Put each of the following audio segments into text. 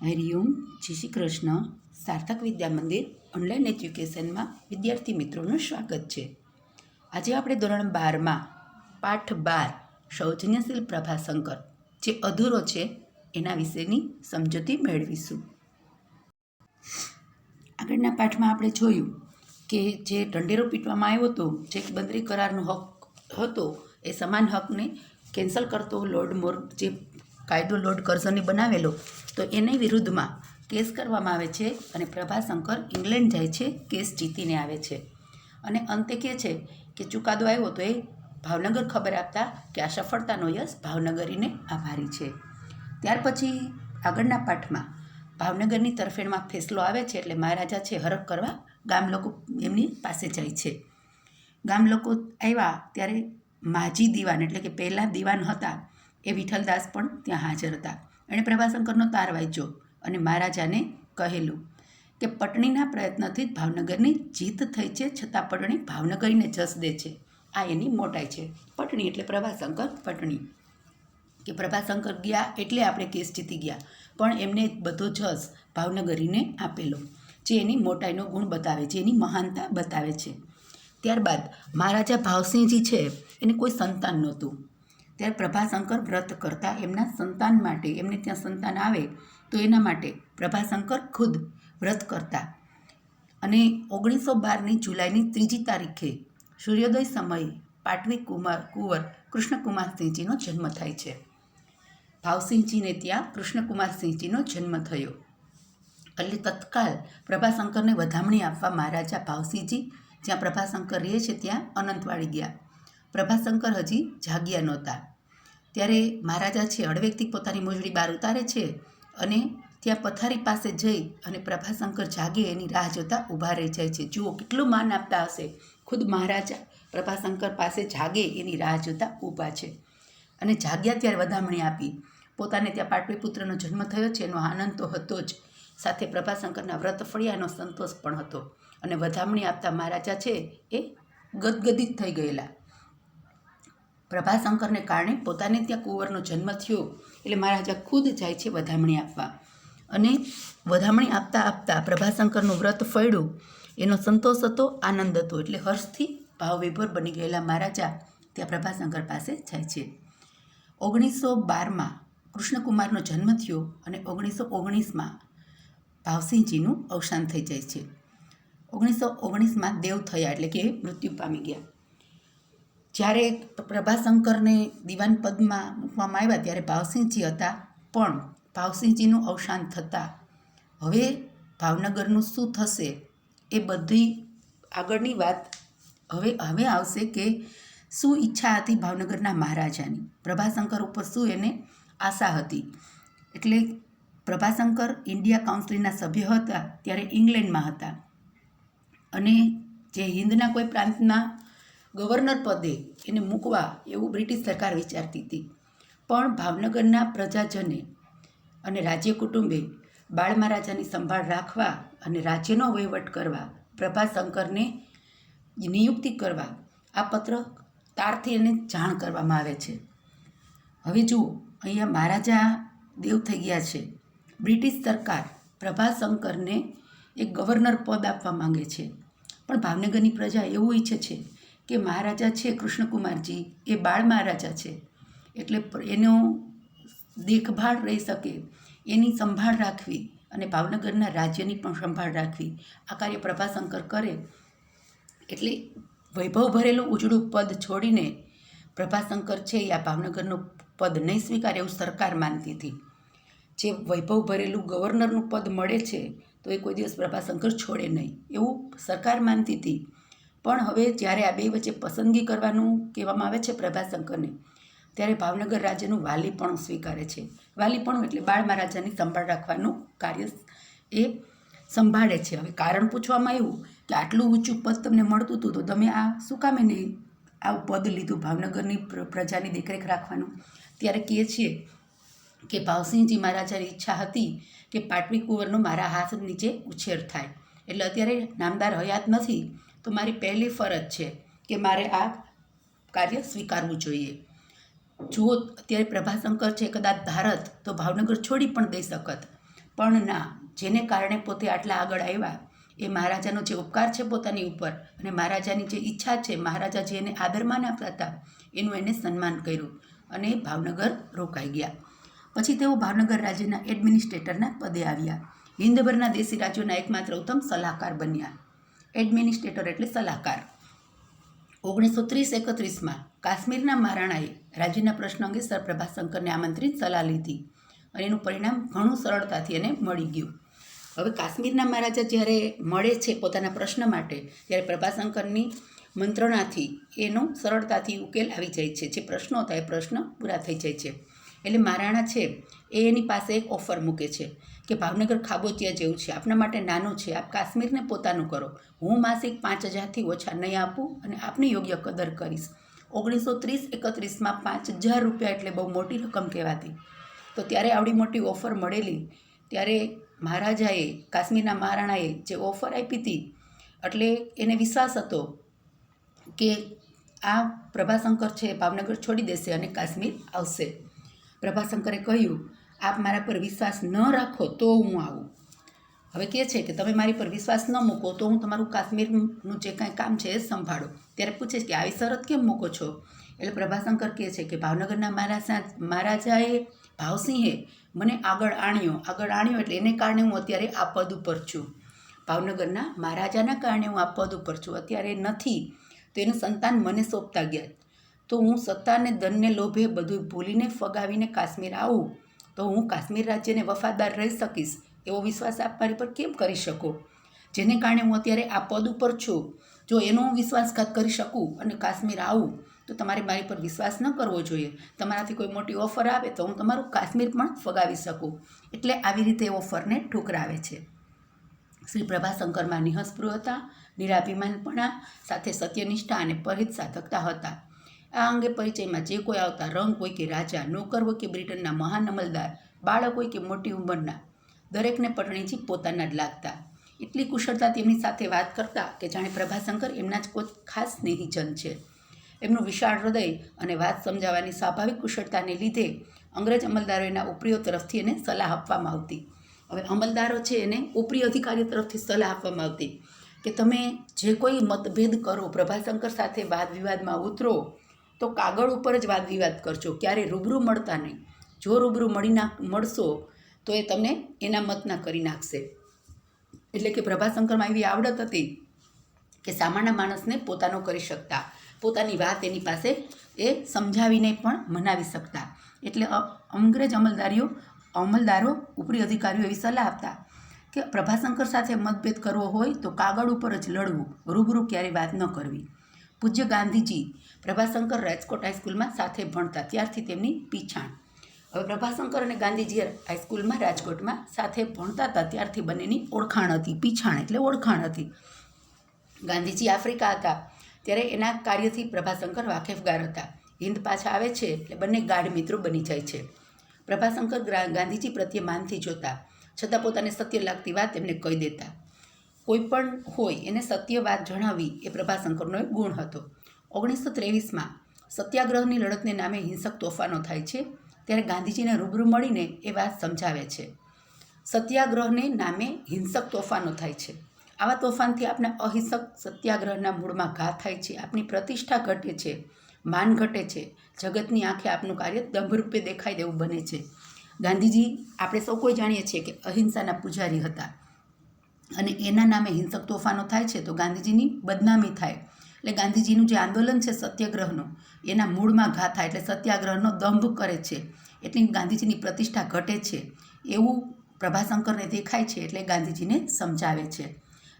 હરિઓમ, જય શ્રી કૃષ્ણ. સાર્થક વિદ્યા મંદિર ઓનલાઈન એજ્યુકેશનમાં વિદ્યાર્થી મિત્રોનું સ્વાગત છે. આજે આપણે ધોરણ 12માં પાઠ 12 સૌજન્યશીલ પ્રભાશંકર જે અધૂરો છે એના વિશેની સમજૂતી મેળવીશું. આગળના પાઠમાં આપણે જોયું કે જે ઢંઢેરો પીટવામાં આવ્યો હતો, જે બંદરી કરારનો હક હતો, એ સમાન હકને કેન્સલ કરતો જે કાયદો લોર્ડ કર્ઝને બનાવેલો, તો એની વિરુદ્ધમાં કેસ કરવામાં આવે છે અને પ્રભાશંકર ઇંગ્લેન્ડ જાય છે, કેસ જીતીને આવે છે અને અંતે કહે છે કે ચુકાદો આવ્યો તો એ ભાવનગર ખબર આપતા કે આ સફળતાનો યશ ભાવનગરીને આભારી છે. ત્યાર પછી આગળના પાઠમાં ભાવનગરની તરફેણમાં ફેસલો આવે છે એટલે મહારાજા છે હરખ કરવા ગામ લોકો એમની પાસે જાય છે. ગામ લોકો આવ્યા ત્યારે માજી દીવાન એટલે કે પહેલાં દીવાન હતા એ વિઠ્ઠલદાસ પણ ત્યાં હાજર હતા. એણે પ્રભાશંકરનો તાર વાંચ્યો અને મહારાજાને કહેલું કે પટણીના પ્રયત્નથી જ ભાવનગરની જીત થઈ છે, છતાં પટણી ભાવનગરીને જસ દે છે. આ એની મોટાઈ છે. પટણી એટલે પ્રભાશંકર પટણી, કે પ્રભાશંકર ગયા એટલે આપણે કેસ જીતી ગયા, પણ એમને બધો જસ ભાવનગરીને આપેલો, જે એની મોટાઈનો ગુણ બતાવે છે, એની મહાનતા બતાવે છે. ત્યારબાદ મહારાજા ભાવસિંહજી છે એને કોઈ સંતાન નહોતું. ત્યારે પ્રભાશંકર વ્રત કરતા એમના સંતાન માટે, એમને ત્યાં સંતાન આવે તો એના માટે પ્રભાશંકર ખુદ વ્રત કરતા. અને 1912ની જુલાઈની 3જી તારીખે સૂર્યોદય સમયે પાટવી કુંવર કૃષ્ણકુમારસિંહજીનો જન્મ થાય છે. ભાવસિંહજીને ત્યાં કૃષ્ણકુમારસિંહજીનો જન્મ થયો એટલે તત્કાલ પ્રભાશંકરને વધામણી આપવા મહારાજા ભાવસિંહજી જ્યાં પ્રભાશંકર રહે છે ત્યાં અનંતવાડી ગયા. પ્રભાશંકર હજી જાગ્યા નહોતા. ત્યારે મહારાજા છે હળવેકથી પોતાની મોજડી બહાર ઉતારે છે અને ત્યાં પથારી પાસે જઈ અને પ્રભાશંકર જાગે એની રાહ જોતા ઊભા રહી જાય છે. જુઓ કેટલું માન આપતા હશે, ખુદ મહારાજા પ્રભાશંકર પાસે જાગે એની રાહ જોતા ઊભા છે. અને જાગ્યા ત્યારે વધામણી આપી. પોતાને ત્યાં પાટલીપુત્રનો જન્મ થયો છે એનો આનંદ તો હતો જ, સાથે પ્રભાશંકરના વ્રત ફળ્યાનો સંતોષ પણ હતો. અને વધામણી આપતા મહારાજા છે એ ગદગદિત થઈ ગયેલા. પ્રભાશંકરને કારણે પોતાને ત્યાં કુંવરનો જન્મ થયો એટલે મહારાજા ખુદ જાય છે વધામણી આપવા. અને વધામણી આપતા આપતા પ્રભાશંકરનું વ્રત ફળ્યું એનો સંતોષ હતો, આનંદ હતો, એટલે હર્ષથી ભાવવિભોર બની ગયેલા મહારાજા ત્યાં પ્રભાશંકર પાસે જાય છે. 1912માં કૃષ્ણકુમારનો જન્મ થયો અને 1919માં ભાવસિંહજીનું અવસાન થઈ જાય છે. 1919માં દેવ થયા એટલે કે મૃત્યુ પામી ગયા. જ્યારે પ્રભાશંકરને દિવાન પદમાં મૂકવામાં આવ્યા ત્યારે ભાવસિંહજી હતા, પણ ભાવસિંહજીનું અવસાન થતાં હવે ભાવનગરનું શું થશે એ બધી આગળની વાત હવે આવશે કે શું ઈચ્છા હતી ભાવનગરના મહારાજાની, પ્રભાશંકર ઉપર શું એને આશા હતી. એટલે પ્રભાશંકર ઇન્ડિયા કાઉન્સિલના સભ્ય હતા ત્યારે ઇંગ્લેન્ડમાં હતા અને જે હિન્દના કોઈ પ્રાંતના ગવર્નર પદે એને મૂકવા એવું બ્રિટિશ સરકાર વિચારતી હતી. પણ ભાવનગરના પ્રજાજને અને રાજ્ય કુટુંબે બાળ મહારાજાની સંભાળ રાખવા અને રાજ્યનો વહીવટ કરવા પ્રભાશંકરને નિયુક્તિ કરવા આ પત્ર તારથી એને જાણ કરવામાં આવે છે. હવે જુઓ, અહીંયા મહારાજા દેવ થઈ ગયા છે. બ્રિટિશ સરકાર પ્રભાશંકરને એક ગવર્નર પદ આપવા માંગે છે, પણ ભાવનગરની પ્રજા એવું ઈચ્છે છે કે મહારાજા છે કૃષ્ણકુમારજી એ બાળ મહારાજા છે, એટલે એનો દેખભાળ રહી શકે, એની સંભાળ રાખવી અને ભાવનગરના રાજ્યની પણ સંભાળ રાખવી, આ કાર્ય પ્રભાશંકર કરે. એટલે વૈભવ ભરેલું ઉજળું પદ છોડીને પ્રભાશંકર છે એ આ ભાવનગરનું પદ નહીં સ્વીકારે એવું સરકાર માનતી હતી. જે વૈભવ ભરેલું ગવર્નરનું પદ મળે છે તો એ કોઈ દિવસ પ્રભાશંકર છોડે નહીં એવું સરકાર માનતી હતી. પણ હવે જ્યારે આ બે વચ્ચે પસંદગી કરવાનું કહેવામાં આવે છે પ્રભાશંકરને, ત્યારે ભાવનગર રાજ્યનું વાલીપણું સ્વીકારે છે. વાલીપણું એટલે બાળ મહારાજાની સંભાળ રાખવાનું કાર્ય એ સંભાળે છે. હવે કારણ પૂછવામાં આવ્યું કે આટલું ઊંચું પદ તમને મળતું હતું તો તમે આ શું કામે નહીં આવું પદ લીધું ભાવનગરની પ્રજાની દેખરેખ રાખવાનું, ત્યારે કહે છીએ કે ભાવસિંહજી મહારાજાની ઈચ્છા હતી કે પાટવી કુંવરનો મારા હાથ નીચે ઉછેર થાય, એટલે અત્યારે નામદાર હયાત નથી તો મારી પહેલી ફરજ છે કે મારે આ કાર્ય સ્વીકારવું જોઈએ. જો અત્યારે પ્રભાશંકર છે કદાચ ધારત તો ભાવનગર છોડી પણ દઈ શકત, પણ ના, જેને કારણે પોતે આટલા આગળ આવ્યા એ મહારાજાનો જે ઉપકાર છે પોતાની ઉપર અને મહારાજાની જે ઈચ્છા છે, મહારાજા જે એને આદરમાન આપતા હતા એનું એને સન્માન કર્યું અને ભાવનગર રોકાઈ ગયા. પછી તેઓ ભાવનગર રાજ્યના એડમિનિસ્ટ્રેટરના પદે આવ્યા. હિન્દભરના દેશી રાજ્યોના એકમાત્ર ઉત્તમ સલાહકાર બન્યા. એડમિનિસ્ટ્રેટર એટલે સલાહકાર. 1930-31માં કાશ્મીરના મહારાણાએ રાજ્યના પ્રશ્ન અંગે સર પ્રભાશંકરને આમંત્રિત સલાહ લીધી અને એનું પરિણામ ઘણું સરળતાથી એને મળી ગયું. હવે કાશ્મીરના મહારાજા જ્યારે મળે છે પોતાના પ્રશ્ન માટે, ત્યારે પ્રભાશંકરની મંત્રણાથી એનો સરળતાથી ઉકેલ આવી જાય છે. જે પ્રશ્નો હતા એ પ્રશ્ન પૂરા થઈ જાય છે. એટલે મહારાણા છે એ એની પાસે એક ઓફર મૂકે છે કે ભાવનગર ખાબોચિયા જેવું છે, આપના માટે નાનું છે, આપ કાશ્મીરને પોતાનું કરો, હું માસિક 5,000થી ઓછા નહીં આપું અને આપની યોગ્ય કદર કરીશ. 1930-31માં 5,000 રૂપિયા એટલે બહુ મોટી રકમ કહેવાતી. તો ત્યારે આવડી મોટી ઓફર મળેલી ત્યારે મહારાજાએ, કાશ્મીરના મહારાણાએ જે ઓફર આપી હતી એટલે એને વિશ્વાસ હતો કે આ પ્રભાશંકર છે ભાવનગર છોડી દેશે અને કાશ્મીર આવશે. પ્રભાશંકરે કહ્યું, આપ મારા પર વિશ્વાસ ન રાખો તો હું આવું. હવે કહે છે કે તમે મારી પર વિશ્વાસ ન મૂકો તો હું તમારું કાશ્મીરનું જે કાંઈ કામ છે એ સંભાળો. ત્યારે પૂછે છે કે આવી શરત કેમ મૂકો છો? એટલે પ્રભાશંકર કહે છે કે ભાવનગરના મહારાજાએ ભાવસિંહે મને આગળ આણ્યો એટલે એને કારણે હું અત્યારે આ પદ ઉપર છું. ભાવનગરના મહારાજાના કારણે હું આ પદ ઉપર છું, અત્યારે નથી. તો એનું સંતાન મને સોંપતા ગયા. તો હું સત્તાને ધનને લોભે બધું ભૂલીને ફગાવીને કાશ્મીર આવું તો હું કાશ્મીર રાજ્યને વફાદાર રહી શકીશ એવો વિશ્વાસ આપ મારી પર કેમ કરી શકો? જેને કારણે હું અત્યારે આ પદ ઉપર છું, જો એનો હું વિશ્વાસઘાત કરી શકું અને કાશ્મીર આવું તો તમારે મારી પર વિશ્વાસ ન કરવો જોઈએ. તમારાથી કોઈ મોટી ઓફર આવે તો હું તમારું કાશ્મીર પણ ફગાવી શકું. એટલે આવી રીતે ઓફરને ઠુકરાવે છે. શ્રી પ્રભાશંકરમાં નિઃસ્પૃહતા, નિરાભિમાનપણા સાથે સત્યનિષ્ઠા અને પરહિત સાધકતા હતા. આ અંગે પરિચયમાં જે કોઈ આવતા, રંગ હોય કે રાજા, નોકર હોય કે બ્રિટનના મહાન અમલદાર, બાળક હોય કે મોટી ઉંમરના, દરેકને પટણીજી પોતાના જ લાગતા. એટલી કુશળતા તેમની સાથે વાત કરતા કે જાણે પ્રભાશંકર એમના જ કોઈ ખાસ સ્નેહીજન છે. એમનું વિશાળ હૃદય અને વાત સમજાવવાની સ્વાભાવિક કુશળતાને લીધે અંગ્રેજ અમલદારોના ઉપરીઓ તરફથી એને સલાહ આપવામાં આવતી. હવે અમલદારો છે એને ઉપરી અધિકારીઓ તરફથી સલાહ આપવામાં આવતી કે તમે જે કોઈ મતભેદ કરો, પ્રભાશંકર સાથે વાદ વિવાદમાં ઉતરો તો કાગળ ઉપર જ વાદ વિવાદ કરજો, ક્યારેય રૂબરૂ મળતા નહીં. જો રૂબરૂ મળશો તો એ તમને એના મતના કરી નાખશે. એટલે કે પ્રભાશંકરમાં એવી આવડત હતી કે સામાન્ય માણસને પોતાનો કરી શકતા, પોતાની વાત એની પાસે એ સમજાવીને પણ મનાવી શકતા. એટલે અંગ્રેજ અમલદારો ઉપરી અધિકારીઓ એવી સલાહ આપતા કે પ્રભાશંકર સાથે મતભેદ કરવો હોય તો કાગળ ઉપર જ લડવું, રૂબરૂ ક્યારેય વાત ન કરવી. પૂજ્ય ગાંધીજી પ્રભાશંકર રાજકોટ હાઈસ્કૂલમાં સાથે ભણતા, ત્યારથી તેમની પીછાણ. હવે પ્રભાશંકર અને ગાંધીજી હાઈસ્કૂલમાં રાજકોટમાં સાથે ભણતા હતા ત્યારથી બંનેની ઓળખાણ હતી. પીછાણ એટલે ઓળખાણ હતી. ગાંધીજી આફ્રિકા હતા ત્યારે એના કાર્યથી પ્રભાશંકર વાકેફગાર હતા. હિન્દ પાછા આવે છે એટલે બંને ગાઢ મિત્રો બની જાય છે. પ્રભાશંકર ગાંધીજી પ્રત્યે માનથી જોતા, છતાં પોતાને સત્ય લાગતી વાત એમને કહી દેતા. કોઈ પણ હોય એને સત્ય વાત જણાવવી એ પ્રભાશંકરનો એક ગુણ હતો. 1923માં સત્યાગ્રહની લડતને નામે હિંસક તોફાનો થાય છે ત્યારે ગાંધીજીને રૂબરૂ મળીને એ વાત સમજાવે છે. સત્યાગ્રહને નામે હિંસક તોફાનો થાય છે. આવા તોફાનથી આપણા અહિંસક સત્યાગ્રહના મૂળમાં ઘા થાય છે, આપણી પ્રતિષ્ઠા ઘટે છે, માન ઘટે છે, જગતની આંખે આપનું કાર્ય દંભરૂપે દેખાય તેવું બને છે. ગાંધીજી આપણે સૌ કોઈ જાણીએ છીએ કે અહિંસાના પૂજારી હતા અને એના નામે હિંસક તોફાનો થાય છે તો ગાંધીજીની બદનામી થાય. એટલે ગાંધીજીનું જે આંદોલન છે સત્યાગ્રહનું, એના મૂળમાં ઘા થાય એટલે સત્યાગ્રહનો દંભ કરે છે, એટલે ગાંધીજીની પ્રતિષ્ઠા ઘટે છે એવું પ્રભાશંકરને દેખાય છે. એટલે ગાંધીજીને સમજાવે છે.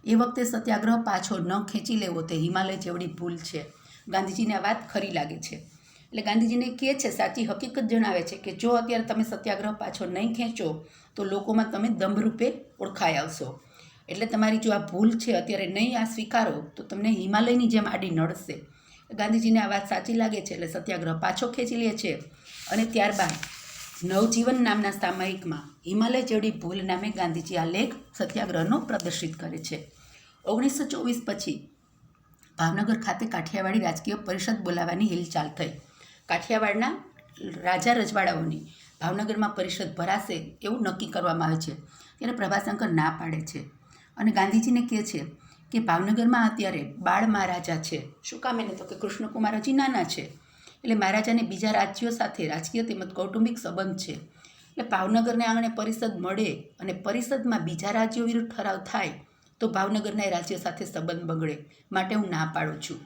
એ વખતે સત્યાગ્રહ પાછો ન ખેંચી લેવો તે હિમાલય જેવડી ભૂલ છે. ગાંધીજીને આ વાત ખરી લાગે છે એટલે ગાંધીજીને કહે છે, સાચી હકીકત જણાવે છે કે જો અત્યારે તમે સત્યાગ્રહ પાછો નહીં ખેંચો તો લોકોમાં તમે દંભરૂપે ઓળખાઈ આવશો. એટલે તમારી જો આ ભૂલ છે અત્યારે નહીં આ સ્વીકારો તો તમને હિમાલયની જેમ આડી નડશે. ગાંધીજીને આ વાત સાચી લાગે છે એટલે સત્યાગ્રહ પાછો ખેંચી લે છે અને ત્યારબાદ નવજીવન નામના સામયિકમાં હિમાલય જેવડી ભૂલ નામે ગાંધીજી આ લેખ સત્યાગ્રહનો પ્રદર્શિત કરે છે. 1924 પછી ભાવનગર ખાતે કાઠિયાવાડી રાજકીય પરિષદ બોલાવવાની હિલચાલ થઈ. કાઠિયાવાડના રાજા રજવાડાઓની ભાવનગરમાં પરિષદ ભરાશે એવું નક્કી કરવામાં આવે છે ત્યારે પ્રભાશંકર ના પાડે છે અને ગાંધીજીને કહે છે કે ભાવનગરમાં અત્યારે બાળ મહારાજા છે. શું કામ એને? તો કે કૃષ્ણકુમાર હજી નાના છે, એટલે મહારાજાને બીજા રાજ્યો સાથે રાજકીય તેમજ કૌટુંબિક સંબંધ છે, એટલે ભાવનગરને આંગણે પરિષદ મળે અને પરિષદમાં બીજા રાજ્યો વિરુદ્ધ ઠરાવ થાય તો ભાવનગરના એ રાજ્ય સાથે સંબંધ બગડે, માટે હું ના પાડું છું.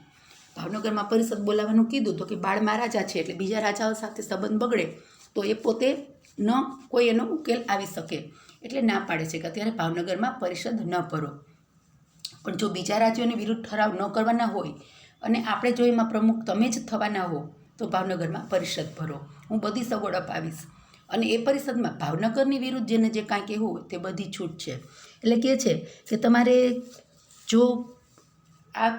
ભાવનગરમાં પરિષદ બોલાવવાનું કીધું તો કે બાળ મહારાજા છે એટલે બીજા રાજાઓ સાથે સંબંધ બગડે તો એ પોતે ન કોઈ એનો ઉકેલ આવી શકે, એટલે ના પાડે છે કે અત્યારે ભાવનગરમાં પરિષદ ન ભરો. પણ જો બીજા રાજ્યોને વિરુદ્ધ ઠરાવ ન કરવાના હોય અને આપણે જો એમાં પ્રમુખ તમે જ થવાના હો તો ભાવનગરમાં પરિષદ ભરો, હું બધી સગવડ અપાવીશ. અને એ પરિષદમાં ભાવનગરની વિરુદ્ધ જેને જે કાંઈ કહેવું હોય તે બધી છૂટ છે. એટલે કહે છે કે તમારે જો આ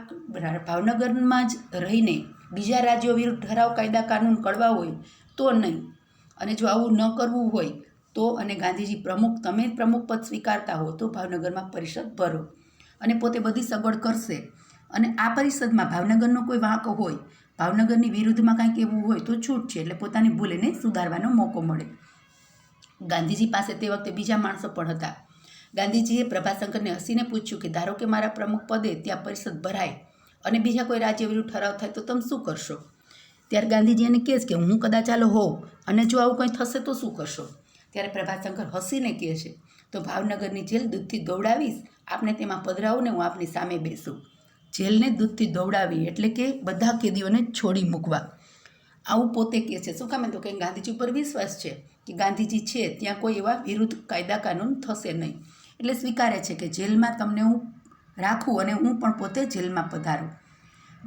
ભાવનગરમાં જ રહીને બીજા રાજ્યો વિરુદ્ધ ઠરાવ કાયદા કાનૂન કરવા હોય તો નહીં, અને જો આવું ન કરવું હોય તો અને ગાંધીજી પ્રમુખ તમે પ્રમુખ પદ સ્વીકારતા હો તો ભાવનગરમાં પરિષદ ભરો અને પોતે બધી સગવડ કરશે. અને આ પરિષદમાં ભાવનગરનો કોઈ વાંક હોય, ભાવનગરની વિરુદ્ધમાં કાંઈક એવું હોય તો છૂટ છે, એટલે પોતાની ભૂલ એને સુધારવાનો મોકો મળે. ગાંધીજી પાસે તે વખતે બીજા માણસો પણ હતા. ગાંધીજીએ પ્રભાશંકરને હસીને પૂછ્યું કે ધારો કે મારા પ્રમુખ પદે ત્યાં પરિષદ ભરાય અને બીજા કોઈ રાજ્ય વિરુદ્ધ ઠરાવ થાય તો તમે શું કરશો? ત્યારે ગાંધીજી એને કહે છે કે હું કદાચ ચાલો હોઉં અને જો આવું કંઈ થશે તો શું કરશો? ત્યારે પ્રભાશંકર હસીને કહે છે તો ભાવનગરની જેલ દૂધથી દોડાવીશ, આપને તેમાં પધરાવું ને હું આપની સામે બેસું. જેલને દૂધથી દોડાવી એટલે કે બધા કેદીઓને છોડી મૂકવા, આવું પોતે કહે છે. શું કામ? તો કે ગાંધીજી ઉપર વિશ્વાસ છે કે ગાંધીજી છે ત્યાં કોઈ એવા વિરુદ્ધ કાયદા કાનૂન થશે નહીં, એટલે સ્વીકારે છે કે જેલમાં તમને હું રાખું અને હું પણ પોતે જેલમાં પધારું.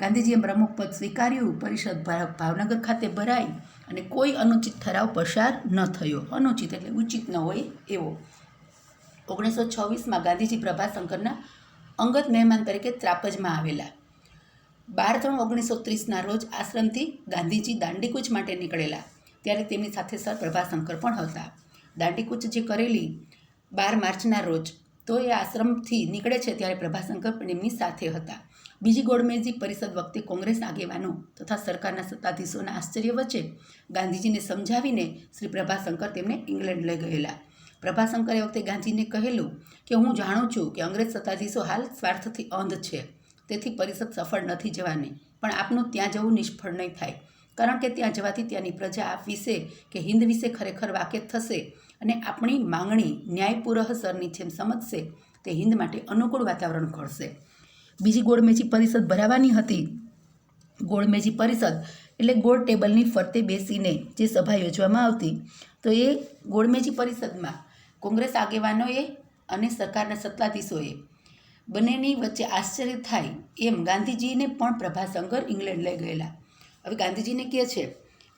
ગાંધીજીએ પ્રમુખ પદ સ્વીકાર્યું, પરિષદ ભાવનગર ખાતે ભરાઈ અને કોઈ અનુચિત ઠરાવ પસાર ન થયો. અનુચિત એટલે ઉચિત ન હોય એવો. 1926માં ગાંધીજી પ્રભાશંકરના અંગત મહેમાન તરીકે ત્રાપજમાં આવેલા. 12/3/1930ના રોજ આશ્રમથી ગાંધીજી દાંડીકૂચ માટે નીકળેલા, ત્યારે તેમની સાથે સર પ્રભાશંકર પણ હતા. દાંડીકૂચ જે કરેલી 12 માર્ચના રોજ, તો એ આશ્રમથી નીકળે છે ત્યારે પ્રભાશંકર પણ એમની સાથે હતા. બીજી ગોળમેજી પરિષદ વખતે કોંગ્રેસ આગેવાનો તથા સરકારના સત્તાધીશોના આશ્ચર્ય વચ્ચે ગાંધીજીને સમજાવીને શ્રી પ્રભાશંકર તેમને ઇંગ્લેન્ડ લઈ ગયેલા. પ્રભાશંકરે વખતે ગાંધીજીને કહેલું કે હું જાણું છું કે અંગ્રેજ સત્તાધીશો હાલ સ્વાર્થથી અંધ છે, તેથી પરિષદ સફળ નથી જવાની, પણ આપનું ત્યાં જવું નિષ્ફળ નહીં થાય, કારણ કે ત્યાં જવાથી ત્યાંની પ્રજા આપ વિશે કે હિન્દ વિશે ખરેખર વાકેફ થશે અને આપણી માંગણી ન્યાયપૂર્વસરની જેમ સમજશે, તે હિન્દ માટે અનુકૂળ વાતાવરણ ઘડશે. બીજી ગોળમેજી પરિષદ ભરાવાની હતી. ગોળમેજી પરિષદ એટલે ગોળ ટેબલની ફરતે બેસીને જે સભા યોજવામાં આવતી, તો એ ગોળમેજી પરિષદમાં કોંગ્રેસ આગેવાનોએ અને સરકારના સત્તાધીશોએ બંનેની વચ્ચે આશ્ચર્ય થાય એમ ગાંધીજીને પણ પ્રભાશંકર ઇંગ્લેન્ડ લઈ ગયેલા. હવે ગાંધીજીને કહે છે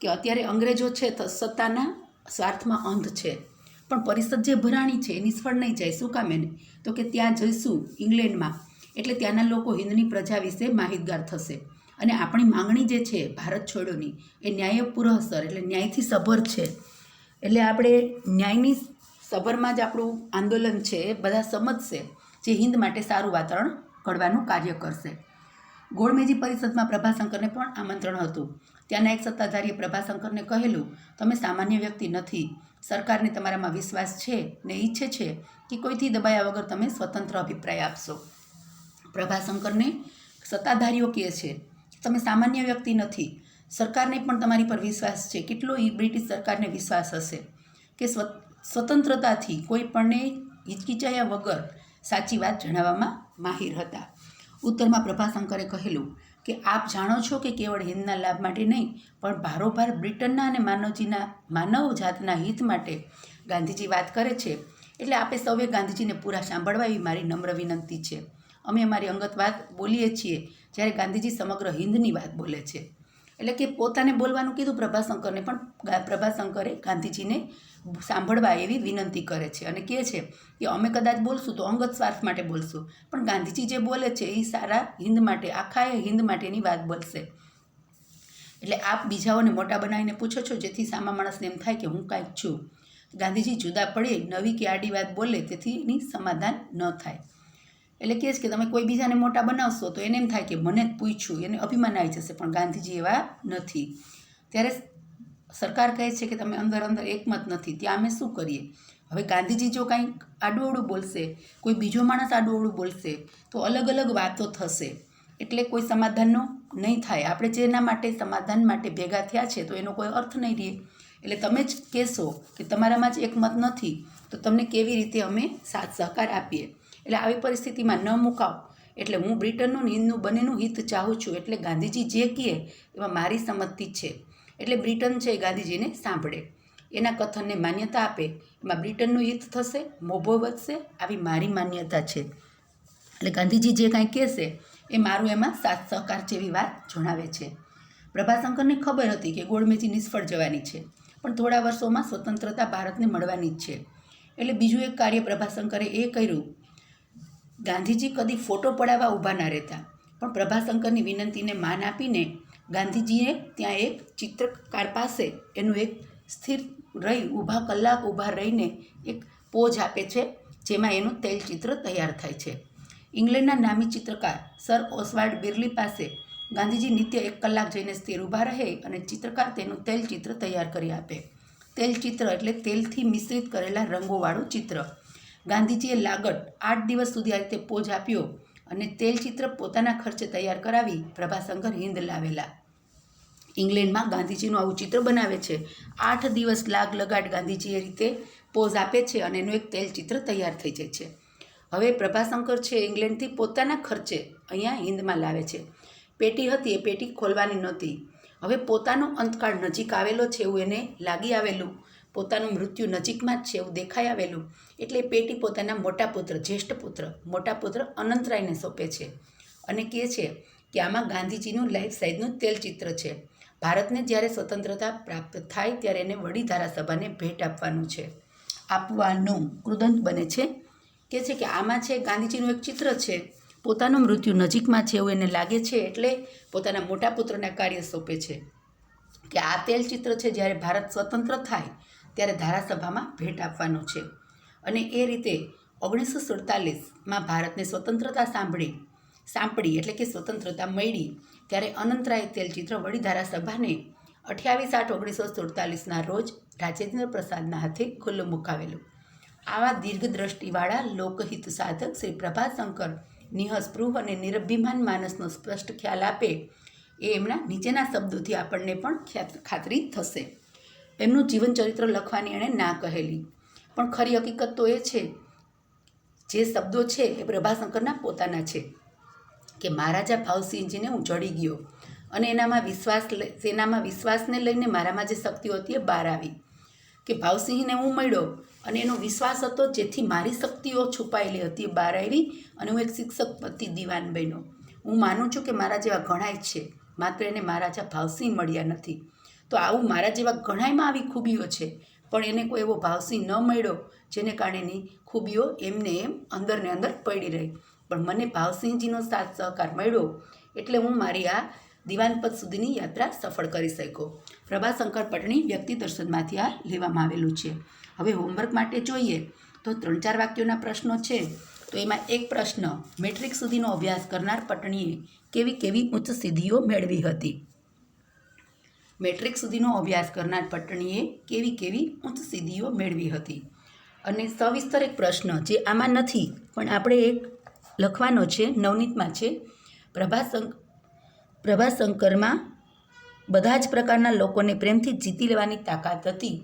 કે અત્યારે અંગ્રેજો છે તો સત્તાના સ્વાર્થમાં અંધ છે, પણ પરિષદ જે ભરાણી છે એ નિષ્ફળ નહીં જાય. શું કામ એને? તો કે ત્યાં જઈશું ઇંગ્લેન્ડમાં એટલે ત્યાંના લોકો હિન્દની પ્રજા વિશે માહિતગાર થશે અને આપણી માંગણી જે છે ભારત છોડોની એ ન્યાયપૂર્વસર એટલે ન્યાયથી સભર છે, એટલે આપણે ન્યાયની સભરમાં જ આપણું આંદોલન છે એ બધા સમજશે, જે હિન્દ માટે સારું વાતાવરણ ઘડવાનું કાર્ય કરશે. ગોળમેજી પરિષદમાં પ્રભાશંકરને પણ આમંત્રણ હતું. ત્યાંના એક સત્તાધારીએ પ્રભાશંકરને કહેલું, તમે સામાન્ય વ્યક્તિ નથી, સરકારને તમારામાં વિશ્વાસ છે ને ઈચ્છે છે કે કોઈથી દબાયા વગર તમે સ્વતંત્ર અભિપ્રાય આપશો. પ્રભાશંકરને સત્તાધારીઓ કહે છે તમે સામાન્ય વ્યક્તિ નથી, સરકારને પણ તમારી પર વિશ્વાસ છે. કેટલો બ્રિટિશ સરકારને વિશ્વાસ હશે કે સ્વતંત્રતાથી કોઈ પણને હિચકિચાયા વગર સાચી વાત જણાવવામાં માહિર હતા. ઉત્તરમાં પ્રભાશંકરે કહેલું કે આપ જાણો છો કે કેવળ હિન્દના લાભ માટે નહીં, પણ ભારોભાર બ્રિટનના અને માનવ જાતના હિત માટે ગાંધીજી વાત કરે છે, એટલે આપે સૌએ ગાંધીજીને પૂરા સાંભળવા એવી મારી નમ્ર વિનંતી છે. અમે અમારી અંગત વાત બોલીએ છીએ જ્યારે ગાંધીજી સમગ્ર હિન્દની વાત બોલે છે. એટલે કે પોતાને બોલવાનું કીધું પ્રભાશંકરને, પણ પ્રભાશંકરે ગાંધીજીને સાંભળવા એવી વિનંતી કરે છે અને કહે છે કે અમે કદાચ બોલશું તો અંગત સ્વાર્થ માટે બોલશું, પણ ગાંધીજી જે બોલે છે એ સારા હિન્દ માટે, આખા હિન્દ માટેની વાત બોલશે. એટલે આપ બીજાઓને મોટા બનાવીને પૂછો છો જેથી સામા માણસને એમ થાય કે હું કાંઈક છું. ગાંધીજી જુદા પડે, નવી કે આડી વાત બોલે તેથી એની સમાધાન ન થાય. એટલે કહે છે કે તમે કોઈ બીજાને મોટા બનાવશો તો એને એમ થાય કે મને જ પૂછ્યું, એને અભિમાન આવી જશે, પણ ગાંધીજી એવા નથી. ત્યારે સરકાર કહે છે કે તમે અંદર અંદર એકમત નથી, ત્યાં અમે શું કરીએ? હવે ગાંધીજી જો કાંઈક આડુંઅવળું બોલશે, કોઈ બીજો માણસ આડુંઅવળું બોલશે તો અલગ અલગ વાતો થશે, એટલે કોઈ સમાધાનનો નહીં થાય. આપણે જેના માટે સમાધાન માટે ભેગા થયા છે તો એનો કોઈ અર્થ નહીં રહે. એટલે તમે જ કહેશો કે તમારામાં જ એકમત નથી તો તમને કેવી રીતે અમે સાથ સહકાર આપીએ? એટલે આવી પરિસ્થિતિમાં ન મુકાવ. એટલે હું બ્રિટનનું હિંદનું બંનેનું હિત ચાહું છું, એટલે ગાંધીજી જે કહે એમાં મારી સંમતિ છે. એટલે બ્રિટન છે એ ગાંધીજીને સાંભળે, એના કથનને માન્યતા આપે, એમાં બ્રિટનનું હિત થશે, મોભો વધશે, આવી મારી માન્યતા છે. એટલે ગાંધીજી જે કાંઈ કહેશે એ મારું એમાં સાથ સહકાર જેવી વાત જણાવે છે. પ્રભાશંકરને ખબર હતી કે ગોળમેજી નિષ્ફળ જવાની છે, પણ થોડા વર્ષોમાં સ્વતંત્રતા ભારતને મળવાની જ છે. એટલે બીજું એક કાર્ય પ્રભાશંકરે એ કર્યું, ગાંધીજી કદી ફોટો પડાવવા ઊભા ના રહેતા, પણ પ્રભાશંકરની વિનંતીને માન આપીને ગાંધીજીએ ત્યાં એક ચિત્રકાર પાસે એનું એક સ્થિર રહી કલાક ઊભા રહીને એક પોઝ આપે છે, જેમાં એનું તૈલચિત્ર તૈયાર થાય છે. ઇંગ્લેન્ડના નામી ચિત્રકાર સર ઓસ્વાલ્ડ બિરલી પાસે ગાંધીજી નિત્ય 1 કલાક જઈને સ્થિર ઊભા રહે અને ચિત્રકાર તેનું તૈલચિત્ર તૈયાર કરી આપે. તૈલચિત્ર એટલે તેલથી મિશ્રિત કરેલા રંગોવાળું ચિત્ર. ગાંધીજીએ લાગત 8 દિવસ સુધી આ રીતે પોઝ આપ્યો અને તેલચિત્ર પોતાના ખર્ચે તૈયાર કરાવી પ્રભાશંકર હિંદ લાવેલા. ઇંગ્લેન્ડમાં ગાંધીજીનું આવું ચિત્ર બનાવે છે. 8 દિવસ લગાડ ગાંધીજી એ રીતે પોઝ આપે છે અને એનું એક તેલચિત્ર તૈયાર થઈ જાય છે. હવે પ્રભાશંકર છે ઇંગ્લેન્ડથી પોતાના ખર્ચે અહીંયા હિંદમાં લાવે છે. પેટી હતી એ પેટી ખોલવાની નહોતી. હવે પોતાનો અંતકાળ નજીક આવેલો છે એવું એને લાગી આવેલું, પોતાનું મૃત્યુ નજીકમાં જ છે એવું દેખાઈ આવેલું, એટલે એ પેટી પોતાના મોટા પુત્ર, જ્યેષ્ઠ પુત્ર, મોટા પુત્ર અનંતરાયને સોંપે છે અને કહે છે કે આમાં ગાંધીજીનું લાઈફ સાઇઝનું તેલચિત્ર છે. ભારતને જ્યારે સ્વતંત્રતા પ્રાપ્ત થાય ત્યારે એને વડી ધારાસભાને ભેટ આપવાનું છે. આપવાનું કૃદંત બને છે, કહે છે કે આમાં છે ગાંધીજીનું એક ચિત્ર છે, પોતાનું મૃત્યુ નજીકમાં છે એવું એને લાગે છે, એટલે પોતાના મોટા પુત્રના કાર્ય સોંપે છે કે આ તેલચિત્ર છે જ્યારે ભારત સ્વતંત્ર થાય ત્યારે ધારાસભામાં ભેટ આપવાનું છે. અને એ રીતે 1947માં ભારતને સ્વતંત્રતા સાંપડી એટલે કે સ્વતંત્રતા મળી ત્યારે અનંતરાય તેલચિત્ર વડી ધારાસભાને 28/8/1947ના રોજ રાજેન્દ્ર પ્રસાદના હાથે ખુલ્લું મુકાવેલું. આવા દીર્ઘદ્રષ્ટિવાળા લોકહિત સાધક શ્રી પ્રભાશંકર નિઃસ્પૃહ અને નિરભિમાન માનસનો સ્પષ્ટ ખ્યાલ આપે એ એમના નીચેના શબ્દોથી આપણને પણ ખાતરી થશે. એમનું જીવનચરિત્ર લખવાની એણે ના કહેલી, પણ ખરી હકીકત તો એ છે જે શબ્દો છે એ પ્રભાશંકરના પોતાના છે કે મહારાજા ભાવસિંહજીને હું જડી ગયો અને એનામાં વિશ્વાસને લઈને મારામાં જે શક્તિઓ હતી એ બહાર આવી, કે ભાવસિંહને હું મળ્યો અને એનો વિશ્વાસ હતો જેથી મારી શક્તિઓ છુપાયેલી હતી એ બહાર આવી અને હું એક શિક્ષક પતિ દિવાન બન્યો. હું માનું છું કે મારા જેવા ઘણાય છે, માત્ર એને મહારાજા ભાવસિંહ મળ્યા નથી. તો આવું મારા જેવા ઘણાયમાં આવી ખૂબીઓ છે, પણ એને કોઈ એવો ભાવસિંહ ન મળ્યો જેને કારણે એની ખૂબીઓ એમને એમ અંદરને અંદર પડી રહી. પણ મને ભાવસિંહજીનો સાથ સહકાર મળ્યો એટલે હું મારી આ દિવાનપદ સુધીની યાત્રા સફળ કરી શક્યો. પ્રભાશંકર પટણી વ્યક્તિ દર્શનમાંથી આ લેવામાં આવેલું છે. હવે હોમવર્ક માટે જોઈએ તો 3-4 વાક્યોના પ્રશ્નો છે. તો એમાં એક પ્રશ્ન, મેટ્રિક સુધીનો અભ્યાસ કરનાર પટણીએ કેવી કેવી ઉચ્ચ સિદ્ધિઓ મેળવી હતી? મેટ્રિક સુધીનો અભ્યાસ કરનાર પટણીએ કેવી કેવી ઉચ્ચ સિદ્ધિઓ મેળવી હતી? અને સવિસ્તર એક પ્રશ્ન જે આમાં નથી પણ આપણે એક લખવાનો છે, નવનીતમાં છે, પ્રભાશંકરમાં બધા જ પ્રકારના લોકોને પ્રેમથી જીતી લેવાની તાકાત હતી.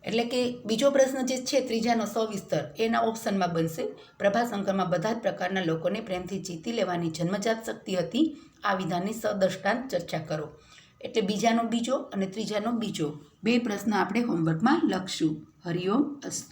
એટલે કે બીજો પ્રશ્ન જે છે ત્રીજાનો સવિસ્તર એના ઓપ્શનમાં બનશે. પ્રભાશંકરમાં બધા જ પ્રકારના લોકોને પ્રેમથી જીતી લેવાની જન્મજાત શક્તિ હતી. આ વિધાનની સદૃષ્ટાંત ચર્ચા કરો. એટલે બીજાનો બીજો અને ત્રીજાનો બીજો 2 પ્રશ્ન આપણે હોમવર્કમાં લખશું. હરિઓમ અસ્તુ.